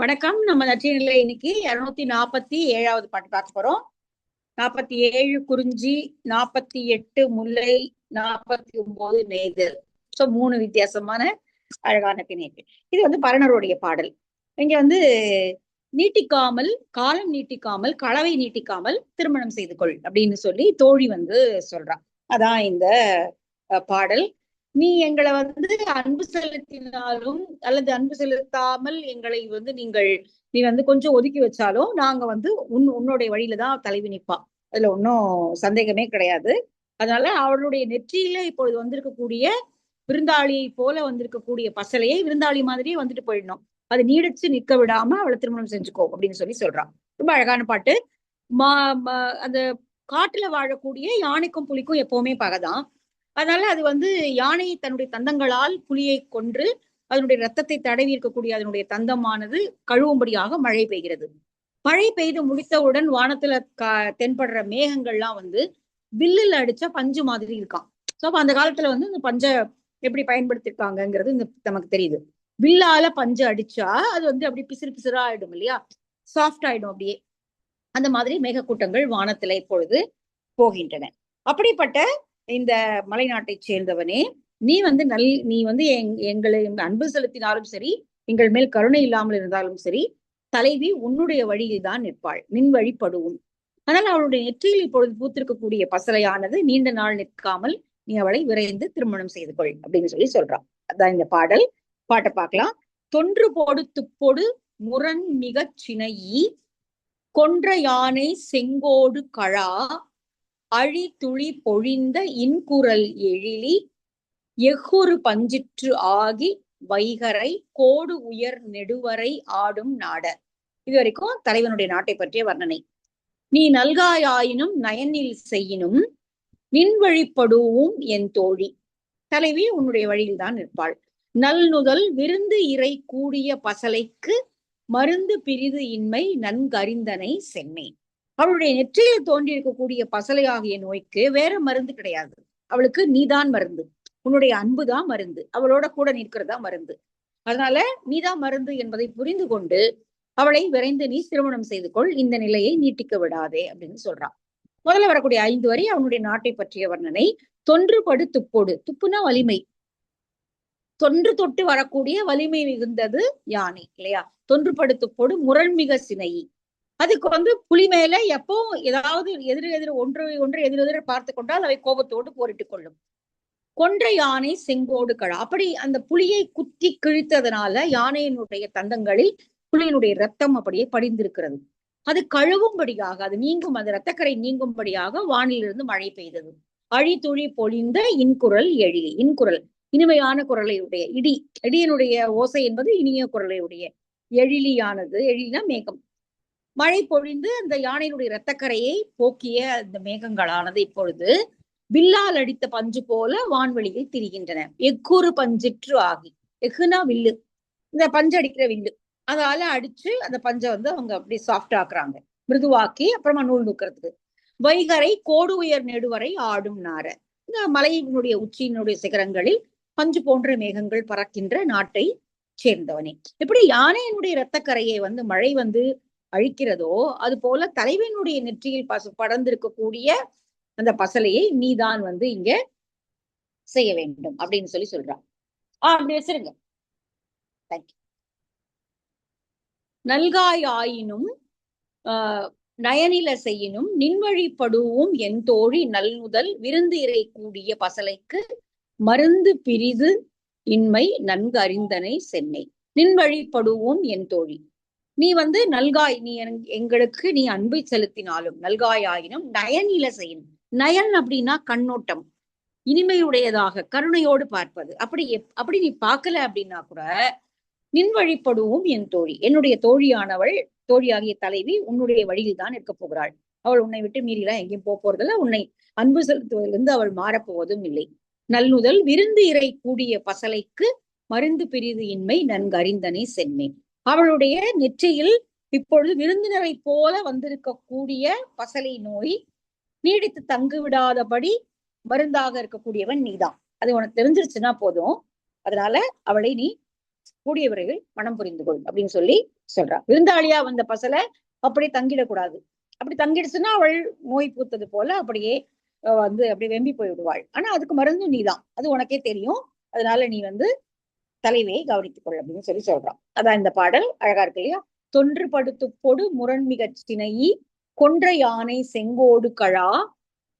வணக்கம். நம்ம நற்றினில இன்னைக்கு 247வது பாட்டு பார்க்க போறோம். 47 குறிஞ்சி, 48 முல்லை, 49 நெய்தல். சோ 3 வித்தியாசமான அழகான பிணைப்பு. இது பரணருடைய பாடல். இங்க நீட்டிக்காமல், காலம் நீட்டிக்காமல், களவை நீட்டிக்காமல் திருமணம் செய்து கொள் அப்படின்னு சொல்லி தோழி சொல்றான். அதான் இந்த பாடல். நீ எங்களை அன்பு செலுத்தினாலும் அல்லது அன்பு செலுத்தாமல் எங்களை நீ கொஞ்சம் ஒதுக்கி வச்சாலும் நாங்க உன்னுடைய வழியில தான் தலைவி நிற்பா. அதுல ஒன்றும் சந்தேகமே கிடையாது. அதனால அவளுடைய நெற்றியில இப்பொழுது வந்திருக்கக்கூடிய விருந்தாளியை போல வந்திருக்கக்கூடிய பசலையை விருந்தாளி மாதிரியே வந்துட்டு போயிடணும். அது நீடிச்சு நிக்க விடாம அவளை திருமணம் செஞ்சுக்கோ அப்படின்னு சொல்றான். ரொம்ப அழகான பாட்டு. அந்த காட்டுல வாழக்கூடிய யானைக்கும் புலிக்கும் எப்பவுமே பகைதான். அதனால அது யானையை தன்னுடைய தந்தங்களால் புலியை கொன்று அதனுடைய ரத்தத்தை தடவி இருக்கக்கூடிய அதனுடைய தந்தமானது கழுவும்படியாக மழை பெய்கிறது. மழை பெய்து முடித்தவுடன் வானத்துல தென்படுற மேகங்கள்லாம் வில்லுல அடிச்சா பஞ்சு மாதிரி இருக்கான். சோ அப்ப அந்த காலத்துல இந்த பஞ்ச எப்படி பயன்படுத்திருக்காங்கிறது நமக்கு தெரியுது. வில்லால பஞ்சு அடிச்சா அது அப்படி பிசிறு பிசிறா ஆயிடும் இல்லையா, சாஃப்ட் ஆயிடும் அப்படியே. அந்த மாதிரி மேகக்கூட்டங்கள் வானத்துல இப்பொழுது போகின்றன. அப்படிப்பட்ட இந்த மலைநாட்டை சேர்ந்தவனே, நீ எங்களை அன்பு செலுத்தினாலும் சரி, எங்கள் மேல் கருணை இல்லாமல் இருந்தாலும் சரி, தலைவி உன்னுடைய வழியில் தான் நிற்பாள், நின் வழிபடுவும். அதனால அவளுடைய நெற்றியில் இப்பொழுது பூத்திருக்கக்கூடிய பசலையானது நீண்ட நாள் நிற்காமல் நீ அவளை விரைந்து திருமணம் செய்து கொள் அப்படின்னு சொல்றான். அதான் இந்த பாடல். பாட்டை பார்க்கலாம். தொன்று போடு துப்போடு முரண் மிகச் சினையி கொன்ற யானை செங்கோடு கழா அழி துளி பொழிந்த இன்குரல் எழிலி எஃகுறு பஞ்சிற்று ஆகி வைகரை கோடு உயர் நெடுவரை ஆடும் நாட. இது வரைக்கும் தலைவனுடைய நாட்டை பற்றிய வர்ணனை. நீ நல்காயாயினும் நயனில் செய்யினும் நின் வழிபடுவும் என் தோழி. தலைவி உன்னுடைய வழியில் தான் நிற்பாள். நல்நுதல் விருந்து இறை கூடிய பசலைக்கு மருந்து பிரிது இன்மை நன்கறிந்தனை சென்னை. அவளுடைய நெற்றியில் தோன்றி இருக்கக்கூடிய பசலை ஆகிய நோய்க்கு வேற மருந்து கிடையாது. அவளுக்கு நீதான் மருந்து, உன்னுடைய அன்புதான் மருந்து, அவளோட கூட நிற்கிறதா மருந்து. அதனால நீதான் மருந்து என்பதை புரிந்து கொண்டு அவளை விரைந்து நீ திருமணம் செய்து கொள், இந்த நிலையை நீட்டிக்க விடாதே அப்படின்னு சொல்றான். முதல்ல வரக்கூடிய 5 வரி அவனுடைய நாட்டை பற்றிய வர்ணனை. தொன்றுபடு துப்போடு, துப்புனா வலிமை, தொன்று தொட்டு வரக்கூடிய வலிமை மிகுந்தது யானை இல்லையா. தொன்றுபடு துப்போடு முரண்மிக சினையி, அதுக்கு புலி மேல எப்போ ஏதாவது எதிர் ஒன்று எதிரெதிர பார்த்து கொண்டால் அவை கோபத்தோடு போரிட்டுக் கொள்ளும். கொன்ற யானை செங்கோடு கழா, அப்படி அந்த புலியை குத்தி கிழித்ததனால யானையினுடைய தந்தங்களில் புலியினுடைய ரத்தம் அப்படியே படிந்திருக்கிறது. அது கழுவும்படியாக, அது நீங்கும், அந்த ரத்தக்கரை நீங்கும்படியாக வானிலிருந்து மழை பெய்தது. அழி துளி பொழிந்த இன்குரல் எழிலி, இன்குரல் இனிமையான குரலையுடைய, இடியினுடைய ஓசை என்பது இனிய குரலையுடைய, எழிலியானது, எழிலினா மேகம், மழை பொழிந்து அந்த யானையினுடைய இரத்தக்கரையை போக்கிய அந்த மேகங்களானது இப்பொழுது வில்லால் அடித்த பஞ்சு போல வான்வெளியில் திரிகின்றன. எஃகுறு பஞ்சிற்று ஆகி, எஃகுனா வில்லு, இந்த பஞ்சு அடிக்கிற வில்லு, அதால அடிச்சு அந்த பஞ்சை அவங்க அப்படி சாஃப்ட் ஆக்குறாங்க, மிருதுவாக்கி அப்புறமா நூல் நூக்கிறதுக்கு. வைகரை கோடு உயர் நெடுவரை ஆடும் நார, இந்த மலையினுடைய உச்சியினுடைய சிகரங்களில் பஞ்சு போன்ற மேகங்கள் பறக்கின்ற நாட்டை சேர்ந்தவனே. எப்படி யானையினுடைய இரத்தக்கரையை மழை அழிக்கிறதோ அது போல தலைவனுடைய நெற்றியில் படர்ந்திருக்கக்கூடிய அந்த பசலையை நீதான் இங்க செய்ய வேண்டும் அப்படின்னு சொல்றான். அப்படி வச்சிருங்க. தேங்க்யூ. நல்காய் ஆயினும் நயனில செய்யினும் நின்வழிப்படுவும் என் தோழி நல்முதல் விருந்து இறை கூடிய பசலைக்கு மருந்து பிரிது இன்மை நன்கு அறிந்தனை சென்னை. நின்வழிப்படுவோம் என் தோழி, நீ நல்காய், நீ எங்களுக்கு நீ அன்பை செலுத்தினாலும், நல்காய் ஆயினும் நயனில செய்யணும். நயன் அப்படின்னா கண்ணோட்டம், இனிமையுடையதாக கருணையோடு பார்ப்பது. அப்படி நீ பார்க்கல அப்படின்னா கூட நின் வழிபடுவோம் என் தோழி, என்னுடைய தோழியானவள், தோழியாகிய தலைவி உன்னுடைய வழியில் தான் இருக்க போகிறாள். அவள் உன்னை விட்டு மீறிலாம் எங்கேயும் போறதில்ல, உன்னை அன்பு செலுத்துவதிலிருந்து அவள் மாறப்போவதும் இல்லை. நல்முதல் விருந்து இறை கூடிய பசலைக்கு மருந்து பிரிது இன்மை நன்கு அறிந்தனை சென்னை. அவளுடைய நெற்றியில் இப்பொழுது விருந்தினரை போல வந்திருக்கக்கூடிய பசலை நோய் நீடித்து தங்கு விடாதபடி மருந்தாக இருக்கக்கூடியவன் நீதான். அது உனக்கு தெரிஞ்சிருச்சுன்னா போதும். அதனால அவளை நீ கூடியவர்கள் மனம் புரிந்து கொள் அப்படின்னு சொல்லி சொல்றா. விருந்தாளியா வந்த பசலை அப்படி தங்கிடக்கூடாது. அப்படி தங்கிடுச்சுன்னா அவள் நோய் பூத்தது போல அப்படியே அப்படியே வெம்பி போய் விடுவாள். ஆனா அதுக்கு மருந்து நீதான், அது உனக்கே தெரியும். அதனால நீ தலைவையை கவனித்துக் கொள் அப்படின்னு சொல்லி சொல்றான். அதான் இந்த பாடல் அழகா இருக்கு இல்லையா? தொன்று படுத்து பொடு முரண்மிக சினையி கொன்ற யானை செங்கோடு கழா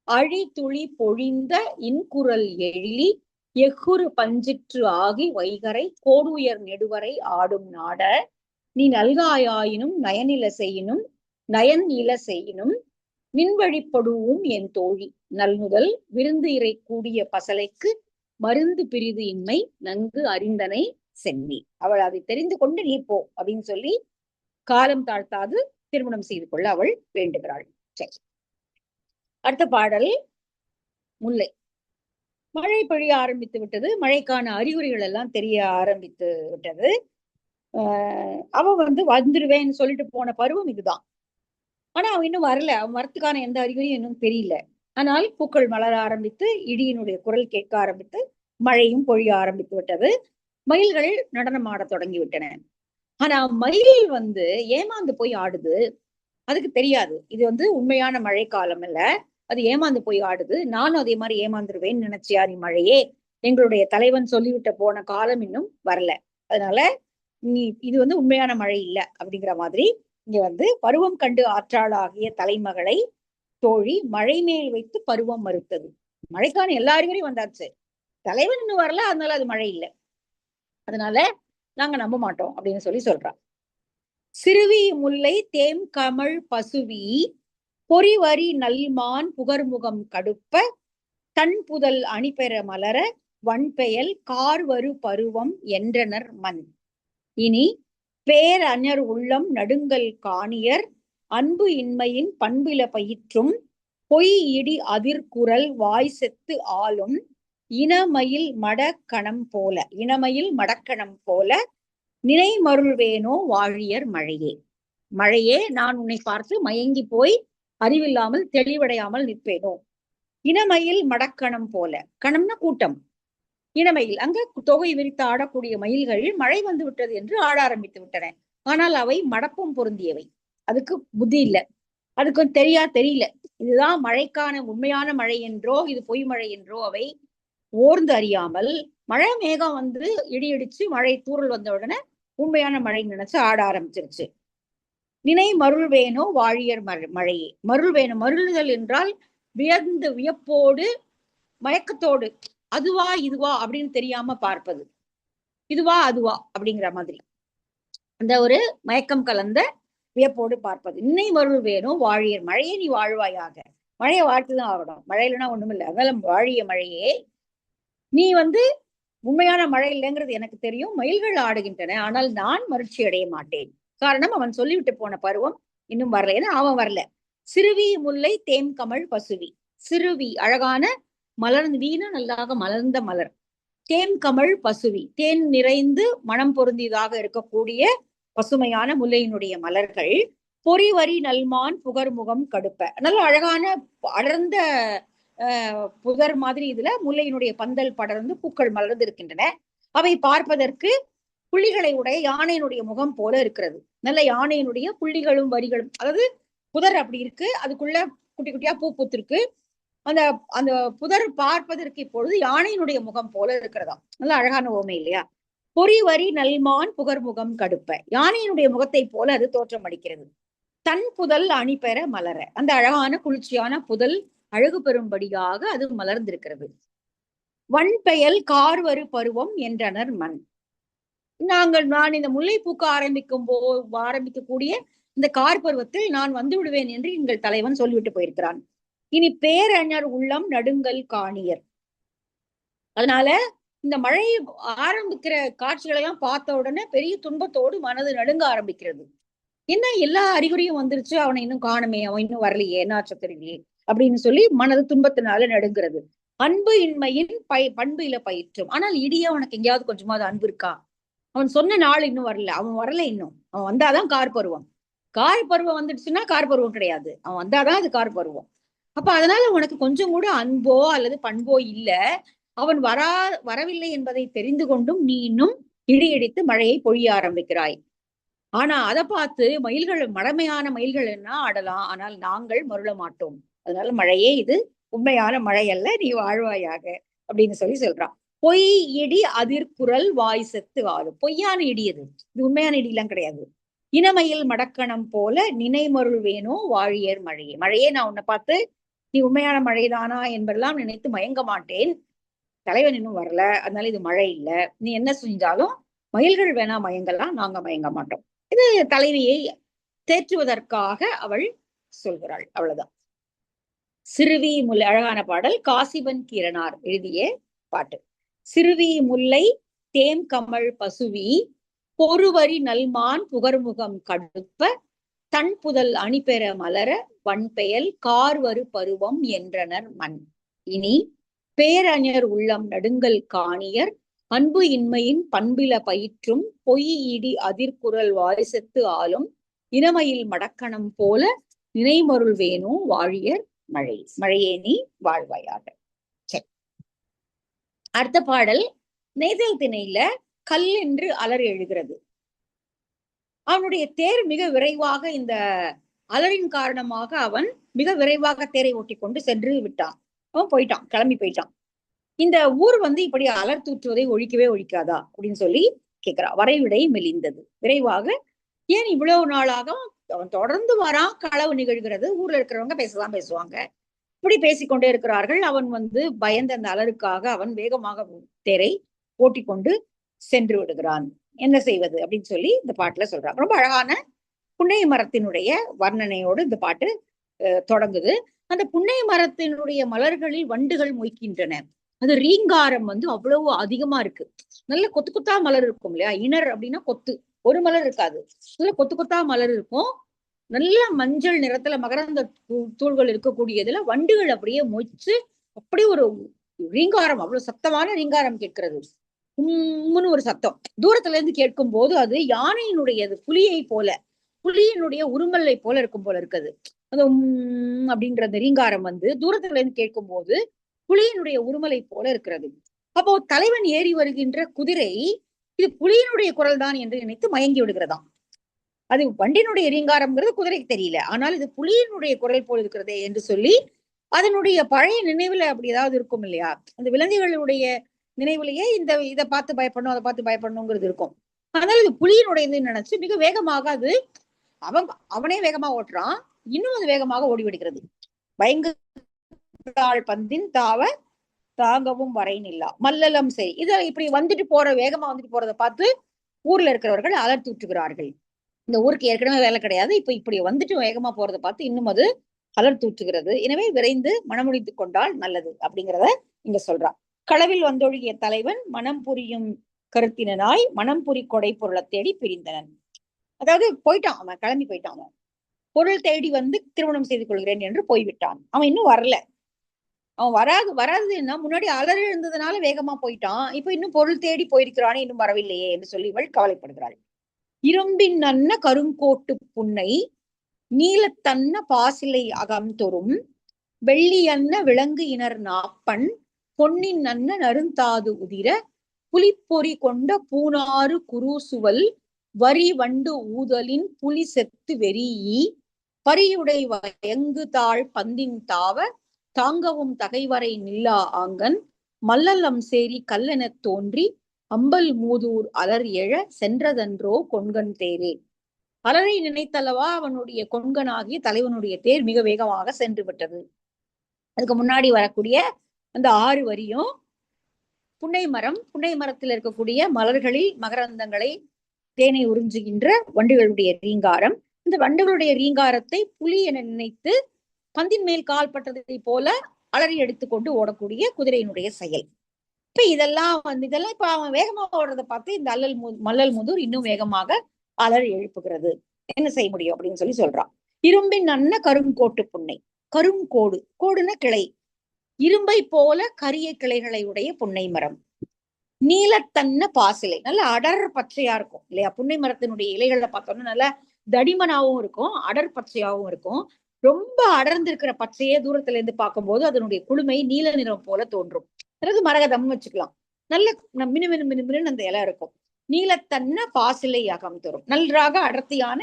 அழி துளி பொழிந்த இன்குரல் எழிலி எஃகுறு பஞ்சிற்று ஆகி வைகரை கோடுயர் நெடுவரை ஆடும் நாட நீ நல்காயாயினும் நயனில செய்யினும் நயன் இல செய்யினும் மின்வழிப்படுவும் என் தோழி நல்முதல் விருந்து இறை கூடிய பசலைக்கு மருந்து பிரிது இன்மை நன்கு அறிந்தனை சென்னி. அவள் அதை தெரிந்து கொண்டு நீ போ அப்படின்னு சொல்லி காலம் தாழ்த்தாது திருமணம் செய்து கொள்ள அவள் வேண்டுகிறாள். சரி, அடுத்த பாடல் முல்லை. மழை பொழிய ஆரம்பித்து விட்டது. மழைக்கான அறிகுறிகள் எல்லாம் தெரிய ஆரம்பித்து விட்டது. அவ வந்துருவேன்னு சொல்லிட்டு போன பருவம் இதுதான். ஆனா அவன் இன்னும் வரல. அவன் வரத்துக்கான எந்த அறிகுறியும் இன்னும் தெரியல. ஆனால் பூக்கள் மலர ஆரம்பித்து இடியினுடைய குரல் கேட்க ஆரம்பித்து மழையும் பொழிய ஆரம்பித்து விட்டது. மயில்கள் நடனம் ஆட தொடங்கி விட்டன. ஆனா மயில் ஏமாந்து போய் ஆடுது. அதுக்கு தெரியாது இது உண்மையான மழை காலம் இல்ல, அது ஏமாந்து போய் ஆடுது. நானும் அதே மாதிரி ஏமாந்துருவேன்னு நினைச்சியா நீ மழையே? எங்களுடைய தலைவன் சொல்லிவிட்ட போன காலம் இன்னும் வரல, அதனால நீ இது உண்மையான மழை இல்ல அப்படிங்கிற மாதிரி இங்க பருவம் கண்டு ஆற்றாளாகிய தலைமகளை தோழி மழை மேல் வைத்து பருவம் மறுத்தது. மழைக்கான எல்லா அறிகுறியும் வந்தாச்சு, தலைவன் இன்னும் வரல, அதனால அது மழை இல்லை, அதனால நாங்க நம்ப மாட்டோம் அப்படின்னு சொல்லி சொல்றான். சிறுவி முல்லை தேம் கமழ் பசுவி பொறிவரி நல்மான் புகர்முகம் கடுப்ப தன் புதல் அணிபெற மலர வன்பெயல் கார்வரு பருவம் என்றனர் மண். இனி பேரஞர் உள்ளம் நடுங்கல் காணியர் அன்பு இன்மையின் பண்பில பயிற்றும் பொய் இடி அதிர்குரல் வாய் செத்து ஆளும் இனமயில் மடக்கணம் போல நினை மருள்வேனோ வாழியர் மழையே. மழையே, நான் உன்னை பார்த்து மயங்கி போய் அறிவில்லாமல் தெளிவடையாமல் நிற்பேனோ. இனமயில் மடக்கணம் போல, கணம்னா கூட்டம், இனமயில் அங்க தொகை விரித்து ஆடக்கூடிய மயில்கள் மழை வந்து விட்டது என்று ஆட ஆரம்பித்து விட்டன. ஆனால் அவை மடப்பும் பொருந்தியவை, அதுக்கு புத்தி இல்லை, அதுக்கு தெரியல இதுதான் மழைக்கான உண்மையான மழை என்றோ இது பொய் மழை என்றோ அவை ஓர்ந்து அறியாமல் மழை மேகம் இடி இடிச்சு மழை தூறல் வந்த உடனே உண்மையான மழை நினைச்சு ஆட ஆரம்பிச்சிருச்சு. நினை மருள் வேணோ வாழியர் மழையே. மருள் வேணும், மருளுதல் என்றால் வியப்போடு மயக்கத்தோடு அதுவா இதுவா அப்படின்னு தெரியாம பார்ப்பது, இதுவா அதுவா அப்படிங்கிற மாதிரி அந்த ஒரு மயக்கம் கலந்த வியப்போடு பார்ப்பது. நினை மருள் வேணும் வாழியர் மழையே, நீ வாழ்வாயாக. மழையை வாழ்த்துதான் ஆகணும், மழை இல்லைன்னா ஒண்ணும் இல்லை, அதனால வாழிய மழையே நீ உண்மையான மழை இல்லைங்கிறது எனக்கு தெரியும், மயில்கள் ஆடுகின்றன, ஆனால் நான் மகிழ்ச்சி அடைய மாட்டேன். காரணம் அவன் சொல்லிவிட்டு போன பருவம் இன்னும் வரல, ஏன்னா அவன் வரல. சிறுவி முல்லை தேம் கமழ் பசுவி. சிறுவி அழகான மலர்ந்து வீண நல்லாக மலர்ந்த மலர். தேன் கமழ் பசுவி, தேன் நிறைந்து மனம் பொருந்தியதாக இருக்கக்கூடிய பசுமையான முல்லையினுடைய மலர்கள். பொறிவரி நல்மான் புகர்முகம் கடுப்ப, நல்ல அழகான அடர்ந்த புதர் மாதிரி இதுல முல்லையினுடைய பந்தல் படர்ந்து பூக்கள் மலர்ந்து இருக்கின்றன. அவை பார்ப்பதற்கு புள்ளிகளை உடைய யானையினுடைய முகம் போல இருக்கிறது. நல்ல யானையினுடைய புள்ளிகளும் வரிகளும், அதாவது புதர் அப்படி இருக்கு, அதுக்குள்ள குட்டி குட்டியா பூ பூத்திருக்கு. அந்த அந்த புதர் பார்ப்பதற்கு இப்பொழுது யானையினுடைய முகம் போல இருக்கிறதா. நல்ல அழகான ஓமை இல்லையா? பொறிவரி நல்மான் புகர்முகம் கடுப்ப, யானையினுடைய முகத்தை போல அது தோற்றம் அளிக்கிறது. தன் புதல் அணிபெற மலர, அந்த அழகான குளிர்ச்சியான புதல் அழகு பெறும்படியாக அது மலர்ந்திருக்கிறது. வன்பெயல் கார்வரு பருவம் என்றனர் மண். நான் இந்த முல்லை பூக்க ஆரம்பிக்கக்கூடிய இந்த கார் பருவத்தில் நான் வந்து விடுவேன் என்று எங்கள் தலைவன் சொல்லிவிட்டு போயிருக்கிறான். இனி பேரஞர் உள்ளம் நடுங்கல் காணியர். அதனால இந்த மழை ஆரம்பிக்கிற காட்சிகளை எல்லாம் பார்த்த உடனே பெரிய துன்பத்தோடு மனது நடுங்க ஆரம்பிக்கிறது. என்ன எல்லா அறிகுறியும் வந்துருச்சு, அவனை இன்னும் காணுமே, அவன் இன்னும் வரலையே, என்னாச்சோ தெரியலையே அப்படின்னு சொல்லி மனது துன்பத்தினால நடுங்கிறது. அன்பு இன்மையின் பண்பு இல பயிற்றும். ஆனால் இடிய அவனுக்கு எங்கேயாவது கொஞ்சமாவது அன்பு இருக்கா? அவன் சொன்ன நாள் இன்னும் வரல, அவன் வரல, இன்னும் அவன் வந்தாதான் கார் பருவம். கார் பருவம் வந்துடுச்சுன்னா கார் பருவம் கிடையாது, அவன் வந்தாதான் அது கார் பருவம். அப்ப அதனால உனக்கு கொஞ்சம் கூட அன்போ அல்லது பண்போ இல்ல. அவன் வரவில்லை என்பதை தெரிந்து கொண்டும் நீ இன்னும் இடி இடித்து மழையை பொழிய ஆரம்பிக்கிறாய். ஆனா அதை பார்த்து மயில்கள், மடமையான மயில்கள் என்ன ஆடலாம், ஆனால் நாங்கள் மருள மாட்டோம். அதனால மழையே இது உண்மையான மழை அல்ல, நீ வாழ்வாயாக அப்படின்னு சொல்றான். பொய் இடி அதிர்குரல் வாய் செத்து ஆளும். பொய்யான இடி இது உண்மையான இடி எல்லாம் கிடையாது. இனமயில் மடக்கணம் போல நினைமருள் வேணோ வாழியர் மழையே. மழையே, நான் உன்னை பார்த்து நீ உண்மையான மழைதானா என்பதெல்லாம் நினைத்து மயங்க மாட்டேன். தலைவன் இன்னும் வரல, அதனால இது மழை இல்லை. நீ என்ன செஞ்சாலும் மயில்கள் வேணா மயங்கலாம், நாங்க மயங்க மாட்டோம். இது தலைவியை தேற்றுவதற்காக அவள் சொல்கிறாள். அவ்வளவுதான். சிறுவி முல்லை, அழகான பாடல். காசிபன் கீரனார் எழுதிய பாட்டு. சிறுவி முல்லை தேம் கமழ் பசுவி பொறுவரி நல்மான் புகர்முகம் கடுப்ப தன் புதல் அணிபெற மலர வன்பெயல் கார்வரு பருவம் என்றனர் மண். இனி பேரஞர் உள்ளம் நடுங்கல் காணியர் அன்பு இன்மையின் பண்பில பயிற்றும் பொய் இடி அதிர்குரல் வாரிசத்து ஆளும் இனமையில் மடக்கணம் போல நினைமருள் வேணோ வாழியர் மழை. மழையே நீ வாழ்வாயாக. சரி, அடுத்த பாடல். நெய்தல் திணையில கல் என்று அலறி எழுகிறது. அவனுடைய தேர் மிக விரைவாக, இந்த அலறின் காரணமாக அவன் மிக விரைவாக தேரை ஓட்டி கொண்டு சென்று விட்டான். அவன் போயிட்டான், கிளம்பி போயிட்டான். இந்த ஊர் இப்படி அலர் தூற்றுவதை ஒழிக்கவே ஒழிக்காதா அப்படின்னு சொல்லி கேட்கிறான். வரைவிடை மெலிந்தது. விரைவாக ஏன் இவ்வளவு நாளாக அவன் தொடர்ந்து வரான், களவு நிகழ்கிறது, ஊர்ல இருக்கிறவங்க பேசலாம் பேசுவாங்க, இப்படி பேசிக்கொண்டே இருக்கிறார்கள். அவன் பயந்த அந்த அலருக்காக அவன் வேகமாக தேரை ஓட்டிக்கொண்டு சென்று விடுகிறான். என்ன செய்வது அப்படின்னு சொல்லி இந்த பாட்டுல சொல்றாங்க. ரொம்ப அழகான புன்னை மரத்தினுடைய வர்ணனையோடு இந்த பாட்டு தொடங்குது. அந்த புன்னை மரத்தினுடைய மலர்களில் வண்டுகள் மொய்க்கின்றன. அது ரீங்காரம் அவ்வளவு அதிகமா இருக்கு. நல்ல கொத்து கொத்தா மலர் இருக்கும் இல்லையா. இணர் அப்படின்னா கொத்து, ஒரு மலர் இருக்காது, நல்ல கொத்து கொத்தா மலர் இருக்கும். நல்ல மஞ்சள் நிறத்துல மகரந்த தூள்கள் இருக்கக்கூடியதுல வண்டுகள் அப்படியே மொய்ச்சு அப்படி ஒரு ரீங்காரம், அவ்வளவு சத்தமான ரீங்காரம் கேட்கிறது. உம்முன்னு ஒரு சத்தம் தூரத்துல இருந்து கேட்கும் போது அது யானையினுடையது, புலியை போல, புலியினுடைய உருமலை போல இருக்கும் போல இருக்குது. அந்த அப்படின்ற அந்த ரீங்காரம் தூரத்துல இருந்து கேட்கும் போது புலியினுடைய உருமலை போல இருக்கிறது. அப்போ தலைவன் ஏறி வருகின்ற குதிரை இது புலியினுடைய குரல் தான் என்று நினைத்து மயங்கி விடுகிறதாம். அது வண்டினுடைய ரீங்காரம்ங்கிறது குதிரைக்கு தெரியல, ஆனால் இது புலியினுடைய குரல் போல் இருக்கிறதே என்று சொல்லி அதனுடைய பழைய நினைவுல அப்படி ஏதாவது இருக்கும் இல்லையா, அந்த விலங்குகளுடைய நினைவுலயே இதை பார்த்து பயப்படணும், அதை பார்த்து பயப்படணுங்கிறது இருக்கும். அதனால இது புலியினுடையதுன்னு நினைச்சு மிக வேகமாக அது அவனே வேகமா ஓட்டுறான், இன்னும் அது வேகமாக ஓடி விடுகிறது. பயங்கர பந்தின் தாவ தாங்கவும் வரையில்லா மல்லலம். சரி, இத இப்படி வேகமா வந்துட்டு போறதை பார்த்து ஊர்ல இருக்கிறவர்கள் அலர் தூற்றுகிறார்கள். இந்த ஊருக்கு ஏற்கனவே வேலை கிடையாது, இப்ப இப்படி வேகமா போறதை பார்த்து இன்னும் அது அலர் தூற்றுகிறது. எனவே விரைந்து மனமுடித்துக் கொண்டால் நல்லது அப்படிங்கிறத இங்க சொல்றான். களவில் வந்தொழுகிய தலைவன் மனம் புரியும் கருத்தினாய் மனம் புரி கொடை பொருளை தேடி பிரிந்தனன். அதாவது போயிட்டான், அவன் கிளம்பி போயிட்டான். அவன் பொருள் தேடி திருமணம் செய்து கொள்கிறேன் என்று போய்விட்டான். அவன் இன்னும் வரல. அவன் வராதுன்னா முன்னாடி அலறி இருந்ததுனால வேகமா போயிட்டான், இப்ப இன்னும் பொருள் தேடி போயிருக்கிறானே, இன்னும் வரவில்லையே என்று சொல்லி இவள் கவலைப்படுகிறாள். இரும்பின் நன்ன கருங்கோட்டு புன்னை நீலத்தன்ன பாசிலை அகம் தொறும் வெள்ளி அன்ன விலங்கு இனர் நாப்பன் பொன்னின் நன்ன நருந்தாது உதிர புலிப்பொறி கொண்ட பூனாறு குருசுவல் வரி வண்டு ஊதலின் புலி செத்து வெறியி பரியுடை வயங்கு தாழ் பந்தின் தாவ தாங்கவும் தகைவரை நில்லா ஆங்கன் மல்லலம் சேரி கல்லெனத் தோன்றி அம்பல் மூதூர் அலர் எழ சென்றதன்றோ கொண்கன் தேரே. அலரை நினைத்தல்லவா அவனுடைய கொண்கனாகிய தலைவனுடைய தேர் மிக வேகமாக சென்று விட்டது. அதுக்கு முன்னாடி வரக்கூடிய அந்த 6 வரியும் புன்னை மரத்தில் இருக்கக்கூடிய மலர்களில் மகரந்தங்களை தேனை உறிஞ்சுகின்ற வண்டுகளுடைய ரீங்காரம். இந்த வண்டுகளுடைய ரீங்காரத்தை புலி என நினைத்து பந்தின் மேல் கால் பட்டதை போல அலறி எடுத்துக்கொண்டு ஓடக்கூடிய குதிரையினுடைய செயல். இப்ப இதெல்லாம் இப்ப அவன் வேகமா ஓடுறதை பார்த்து இந்த மல்லல் முதூர் இன்னும் வேகமாக அலறி எழுப்புகிறது. என்ன செய்ய முடியும் அப்படின்னு சொல்லி சொல்றான். இரும்பின் நன்ன கருங்கோட்டு புன்னை, கருங்கோடு, கோடுன கிளை, இரும்பை போல கரிய கிளைகளை உடைய புன்னை மரம். நீலத்தன்ன பாசிலை, நல்ல அடர் பச்சையா இருக்கும் இல்லையா. புன்னை மரத்தினுடைய இலைகளை பார்த்தோம்னா நல்ல தடிமனாவும் இருக்கும், அடர் பச்சையாவும் இருக்கும். ரொம்ப அடர்ந்திருக்கிற பச்சையே தூரத்துல இருந்து பார்க்கும்போது அதனுடைய குளுமை நீல நிறம் போல தோன்றும். பிறகு மரகதம் வச்சுக்கலாம். நல்ல மினுமினு அந்த இலை இருக்கும். நீலத்தன்ன பாசிலை அகம் தரும். நன்றாக அடர்த்தியான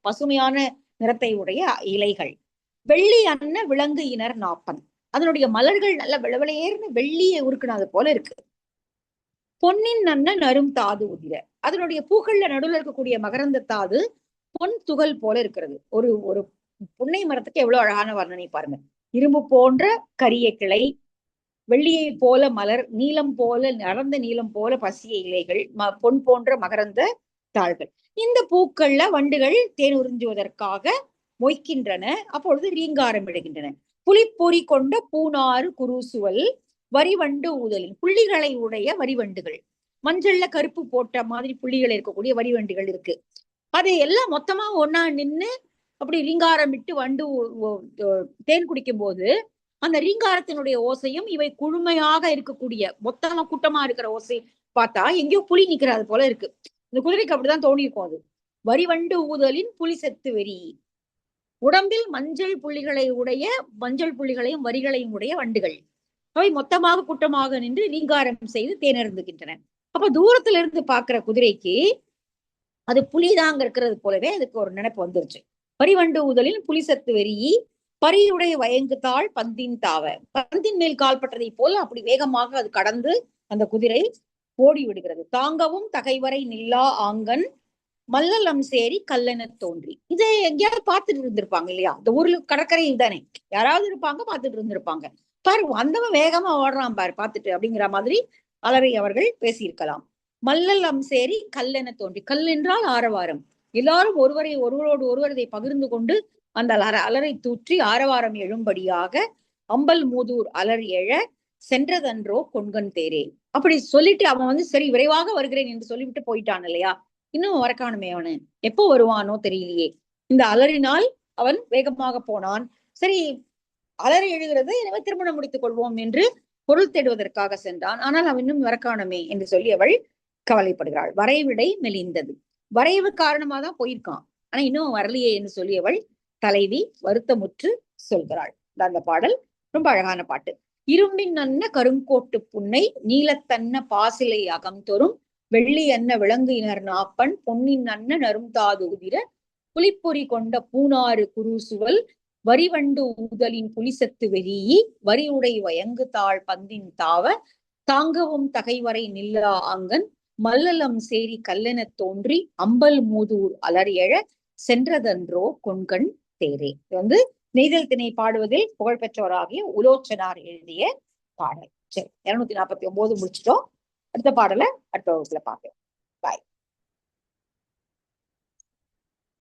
பசுமையான நிறத்தை உடைய இலைகள். வெள்ளி அன்ன விலங்கு இனர் நாப்பன், அதனுடைய மலர்கள் நல்ல வெள்ளவெளையேர்னு வெள்ளியை உருக்குனது போல இருக்கு. பொன்னின் நன்ன நரும் தாது உதிர, அதனுடைய பூக்கள்ல நடுவில் இருக்கக்கூடிய மகரந்த தாது பொன் துகள் போல இருக்கிறது. ஒரு ஒரு புன்னை மரத்துக்கு எவ்வளவு அழகான வர்ணனை பாருங்க. இரும்பு போன்ற கரிய கிளை, வெள்ளியை போல மலர், நீலம் போல நடந்த நீளம் போல பசிய இலைகள், பொன் போன்ற மகரந்த தாள்கள். இந்த பூக்கள்ல வண்டுகள் தேன் உறிஞ்சுவதற்காக மொய்க்கின்றன. அப்பொழுது ரீங்காரம் விடுகின்றன. புலிப்பொறி கொண்ட பூனாறு குருசுவல் வரிவண்டு ஊதலின், புள்ளிகளை உடைய வரிவண்டுகள், மஞ்சள்ல கருப்பு போட்ட மாதிரி புள்ளிகள் இருக்கக்கூடிய வரிவண்டுகள் இருக்கு. அது எல்லாம் மொத்தமா ஒன்னா நின்று அப்படி ரீங்காரம் விட்டு வண்டு தேன் குடிக்கும் போது அந்த ரீங்காரத்தினுடைய ஓசையும் இவை குழுமையாக இருக்கக்கூடிய மொத்தமா கூட்டமா இருக்கிற ஓசை பார்த்தா எங்கேயோ புலி நிக்கிறது போல இருக்கு. இந்த குதிரைக்கு அப்படிதான் தோணியிருக்கும். அது வரிவண்டு ஊதலின் புலி செத்து வெறி, உடம்பில் மஞ்சள் புள்ளிகளையும் வரிகளையும் உடைய வண்டுகள் அவை மொத்தமாக கூட்டமாக நின்று ரீங்காரம் செய்து தேனருந்துகின்றன. அப்ப தூரத்துல இருந்து பாக்குற குதிரைக்கு அது புலிதாங்க இருக்கிறது போலவே அதுக்கு ஒரு நினைப்பு வந்துருச்சு. வரிவண்டு ஊதலின் புலி செத்து வெறி, பரியுடைய வயங்குதாள் பந்தின் தாவ, பந்தின் மேல் கால்பட்டதை போல அப்படி வேகமாக அது கடந்து அந்த குதிரை ஓடி விடுகிறது. தாங்கவும் தகைவரை நில்லா ஆங்கன் மல்லலம் சேரி கல்லென தோன்றி. இதை எங்கேயாவது பார்த்துட்டு இருந்திருப்பாங்க இல்லையா? இந்த ஊர்ல கடற்கரை தானே, யாராவது இருப்பாங்க, பார்த்துட்டு இருந்திருப்பாங்க. பாரு வந்தவன் வேகமா ஓடுறான் பாரு பார்த்துட்டு, அப்படிங்கிற மாதிரி அலரை அவர்கள் பேசியிருக்கலாம். மல்லலம் சேரி கல்லென தோன்றி, கல் என்றால் ஆரவாரம். எல்லாரும் ஒருவரோடு ஒருவர் இதை பகிர்ந்து கொண்டு அந்த அலரை தூற்றி ஆரவாரம் எழும்படியாக அம்பல் மூதூர் அலர் எழ சென்றதன்றோ கொண்கன் தேரே. அப்படி சொல்லிட்டு அவன் சரி விரைவாக வருகிறேன் என்று சொல்லிவிட்டு போயிட்டான் இல்லையா? இன்னும் வரக்கானுமே, அவனு எப்போ வருவானோ தெரியலையே. இந்த அலறினால் அவன் வேகமாக போனான். சரி அலறி எழுகிறது, எனவே திருமணம் முடித்துக் கொள்வோம் என்று பொருள் தேடுவதற்காக சென்றான். ஆனால் அவன் இன்னும் வரக்கானுமே என்று சொல்லி அவள் கவலைப்படுகிறாள். வரைவிடை மெலிந்தது, வரைவு காரணமா தான் போயிருக்கான், ஆனா இன்னும் வரலையே என்று சொல்லி அவள் தலைவி வருத்தமுற்று சொல்கிறாள். அந்த பாடல் ரொம்ப அழகான பாட்டு. இரும்பின் அன்ன கருங்கோட்டு புன்னை நீலத்தன்ன பாசிலை அகம் தொறும் வெள்ளி அன்ன விலங்கு இனர் நாப்பன் பொன்னின் அன்ன நரும் தாது உதிர புலிப்பொறி கொண்ட பூனாறு குருசுவல் வரிவண்டு ஊதலின் புலிசத்து வெறியி வரியுடை வயங்கு தாழ் பந்தின் தாவ தாங்கவும் தகைவரை நில்லா ஆங்கன் மல்லலம் சேரி கல்லென தோன்றி அம்பல் மூதூர் அலர் எழ சென்றதன்றோ கொண்கண் தேரே. இது நெய்தல் திணை பாடுவதில் புகழ்பெற்றவராகிய உலோச்சனார் எழுதிய பாடல். சரி, 249 முடிச்சிட்டோம். அடுத்த பாடலை அடுத்த வகுப்புல பார்ப்போம். பாய்.